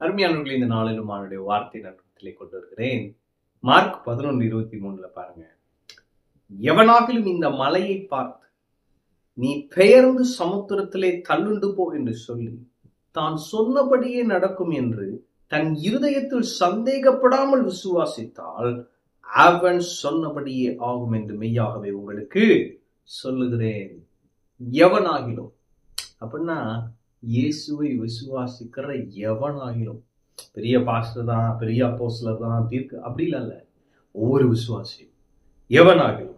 அருமையானவர்களே, இந்த நாளிலும் அவனுடைய வார்த்தை நட்பத்திலே கொண்டு வருகிறேன். மார்க் 11:23 பாருங்க. எவனாகிலும் இந்த மலையை பார்த்து நீ பெயர்ந்து சமுத்திரத்திலே தள்ளுண்டு போ என்று சொல்லி தான் சொன்னபடியே நடக்கும் என்று தன் இருதயத்தில் சந்தேகப்படாமல் விசுவாசித்தால் அவன் சொன்னபடியே ஆகும் என்று மெய்யாகவே உங்களுக்கு சொல்லுகிறேன். எவனாகிலும் அப்படின்னா இயேசுவை விசுவாசிக்கிற எவனாகிலும், பெரிய பாஸ்டர் தான், பெரிய அப்போஸ்தலர் தான், தீர்க்க அப்படிலாம் இல்ல. ஒவ்வொரு விசுவாசியும் எவனாகிலும்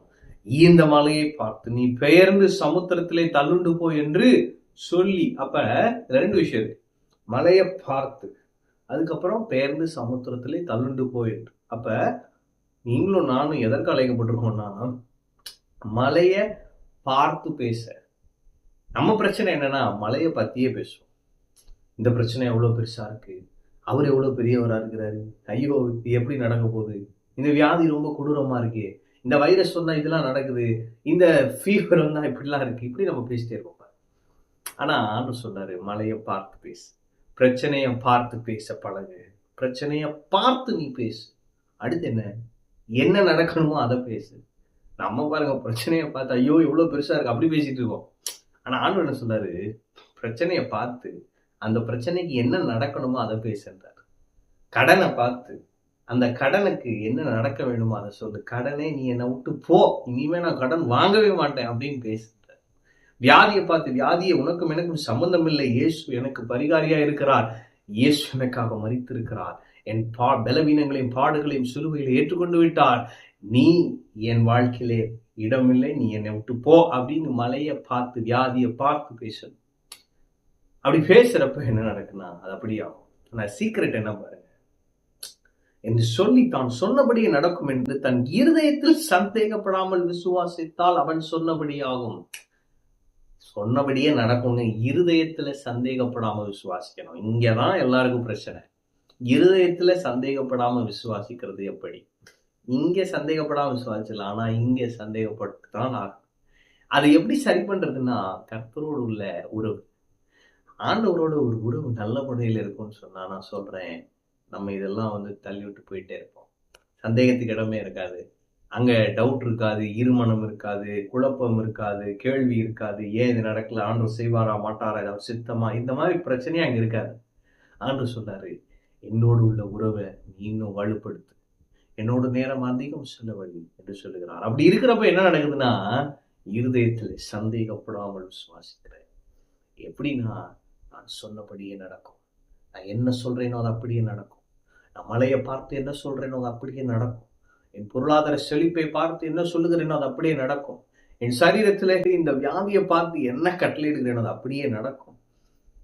இந்த மலையை பார்த்து நீ பெயர்ந்து சமுத்திரத்திலே தள்ளுண்டு போ என்று சொல்லி, அப்ப ரெண்டு விஷயம் இருக்கு. மலையை பார்த்து, அதுக்கப்புறம் பெயர்ந்து சமுத்திரத்திலே தள்ளுண்டு போ என்று. அப்ப நீங்களும் நானும் எதற்கு அழைக்கப்பட்டிருக்கோம்னா, மலைய பார்த்து பேச. நம்ம பிரச்சனை என்னன்னா, மலையை பத்தியே பேசுவோம். இந்த பிரச்சனை எவ்வளவு பெருசா இருக்கு, அவர் எவ்வளவு பெரியவரா இருக்கிறாரு, ஐயோ எப்படி நடக்க போகுது, இந்த வியாதி ரொம்ப கொடூரமா இருக்கு, இந்த வைரஸ் வந்தா இதெல்லாம் நடக்குது, இந்த ஃபீவர் வந்தா இப்படிலாம் இருக்கு, இப்படி நம்ம பேசிட்டே இருக்கோம். ஆனா ஆண்டவர் சொன்னாரு, மலையை பார்த்து பேசு, பிரச்சனையை பார்த்து பேச பழகு, பிரச்சனையை பார்த்து நீ பேசு. அடுத்து என்ன நடக்கணுமோ அதை பேசு. நம்ம பாருங்க, பிரச்சனையை பார்த்து ஐயோ எவ்வளவு பெருசா இருக்கு அப்படி பேசிட்டு இருக்கோம். ஆனா ஆண்டவர் என்ன சொன்னாரு, பிரச்சனையை பார்த்து அந்த பிரச்சனைக்கு என்ன நடக்கணுமோ அதை பேசுன்றார். கடனை பார்த்து அந்த கடனுக்கு என்ன நடக்க வேணுமோ அதை சொல்லு. கடனே நீ என்னை விட்டு போ, இனிமே நான் கடன் வாங்கவே மாட்டேன் அப்படின்னு பேசுறார். வியாதியை பார்த்து, வியாதியை உனக்கும் எனக்கும் சம்பந்தம் இல்லை, இயேசு எனக்கு பரிகாரியா இருக்கிறார், இயேசு எனக்காக மரித்திருக்கிறார், என் பலவீனங்களையும் பாடுகளையும் சிலுவையில் ஏற்றுக்கொண்டு விட்டார், நீ என் வாழ்க்கையிலே இடமில்லை, நீ என்னை விட்டு போ அப்படின்னு மலையை பார்த்து, வியாதியை பார்த்து பேசணும். அப்படி பேசுறப்ப என்ன நடக்குன்னா அது அப்படியாகும். ஆனா சீக்கிரட் என்ன பாருங்க, என்று சொல்லி தான் சொன்னபடியே நடக்கும் என்று தன் இருதயத்தில் சந்தேகப்படாமல் விசுவாசித்தால் அவன் சொன்னபடியாகும். சொன்னபடியே நடக்கும்னு இருதயத்துல சந்தேகப்படாமல் விசுவாசிக்கணும். இங்கதான் எல்லாருக்கும் பிரச்சனை. இருதயத்துல சந்தேகப்படாம விசுவாசிக்கிறது எப்படி? இங்க சந்தேகப்படாம விசுவாசிக்கலாம், ஆனா இங்க சந்தேகப்பட்டுதான் ஆகும். அதை எப்படி சரி பண்றதுன்னா, கர்த்தரோடு உள்ள உறவு, ஆண்டவரோட ஒரு உறவு நல்ல முறையில் இருக்கும்னு சொன்னா நான் சொல்றேன், நம்ம இதெல்லாம் தள்ளி விட்டு போயிட்டே இருப்போம். சந்தேகத்துக்கு இடமே இருக்காது, அங்க டவுட் இருக்காது, இருமனம் இருக்காது, குழப்பம் இருக்காது, கேள்வி இருக்காது, ஏன் இது நடக்கல, ஆண்டவர் செய்வாரா மாட்டாரா, ஏதாவது சித்தமா, இந்த மாதிரி பிரச்சனையே அங்க இருக்காது. ஆண்டவர் சொன்னாரு, என்னோடு உள்ள உறவை நீ இன்னும் வலுப்படுத்து, என்னோட நேரம் அதிகம் செலவழி என்று சொல்லுகிறார். அப்படி இருக்கிறப்ப என்ன நடக்குதுன்னா, இருதயத்தில் சந்தேகப்படாமல் விசுவாசிக்கிறேன். எப்படின்னா, நான் சொன்னபடியே நடக்கும், நான் என்ன சொல்றேனோ அது அப்படியே நடக்கும், நான் மலையை பார்த்து என்ன சொல்றேனோ அது அப்படியே நடக்கும், என் பொருளாதார செழிப்பை பார்த்து என்ன சொல்லுகிறேனோ அது அப்படியே நடக்கும், என் சரீரத்துல இந்த வியாதியை பார்த்து என்ன கட்டளையிடுகிறேனோ அது அப்படியே நடக்கும்,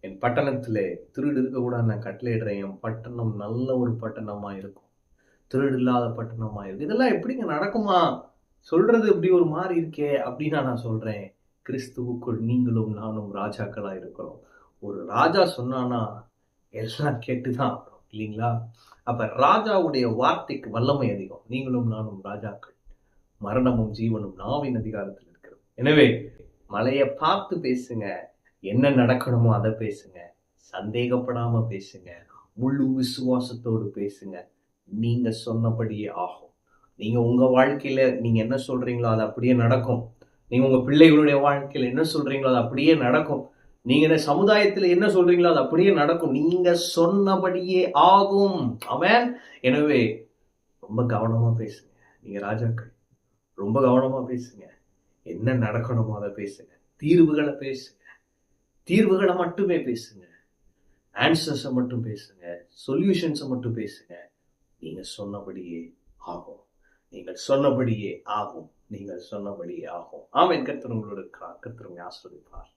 என் பட்டணத்துல திருடு இருக்கக்கூடாது நான் கட்டளையிடுறேன், என் பட்டணம் நல்ல ஒரு பட்டணமா இருக்கும், திருடு இல்லாத பட்டணமா இருக்கு. இதெல்லாம் எப்படிங்க நடக்குமா, சொல்றது இப்படி ஒரு மாதிரி இருக்கே அப்படின்னா நான் சொல்றேன், கிறிஸ்துவுக்குள் நீங்களும் நானும் ராஜாக்களா இருக்கிறோம். ஒரு ராஜா சொன்னானா எல்லாம் கேட்டுதான் இல்லைங்களா? அப்ப ராஜாவுடைய வார்த்தைக்கு வல்லமை அதிகம். நீங்களும் நானும் ராஜாக்கள், மரணமும் ஜீவனும் நாவின் அதிகாரத்தில் இருக்கிறோம். எனவே மலையை பார்த்து பேசுங்க, என்ன நடக்கணுமோ அதை பேசுங்க, சந்தேகப்படாம பேசுங்க, முழு விசுவாசத்தோடு பேசுங்க. நீங்க சொன்னபடியே ஆகும். நீங்க உங்க வாழ்க்கையில நீங்க என்ன சொல்றீங்களோ அது அப்படியே நடக்கும். நீங்க உங்க பிள்ளைகளுடைய வாழ்க்கையில என்ன சொல்றீங்களோ அது அப்படியே நடக்கும். நீங்க இந்த சமுதாயத்துல என்ன சொல்றீங்களோ அது அப்படியே நடக்கும். நீங்க சொன்னபடியே ஆகும். ஆமென். எனவே ரொம்ப கவனமா பேசுங்க. நீங்க ராஜாக்கள், ரொம்ப கவனமா பேசுங்க. என்ன நடக்கணுமோ அதை பேசுங்க. தீர்வுகளை பேசுங்க. தீர்வுகளை மட்டுமே பேசுங்க. ஆன்சர்ஸை மட்டும் பேசுங்க. சொல்யூஷன்ஸை மட்டும் பேசுங்க. நீங்க சொன்னபடியே ஆகும். நீங்கள் சொன்னபடியே ஆகும். நீங்கள் சொன்னபடியே ஆகும். ஆமென். கர்த்தர் உங்களோடு இருக்கிறார். கர்த்தர் உங்களை ஆசீர்வதிப்பார்.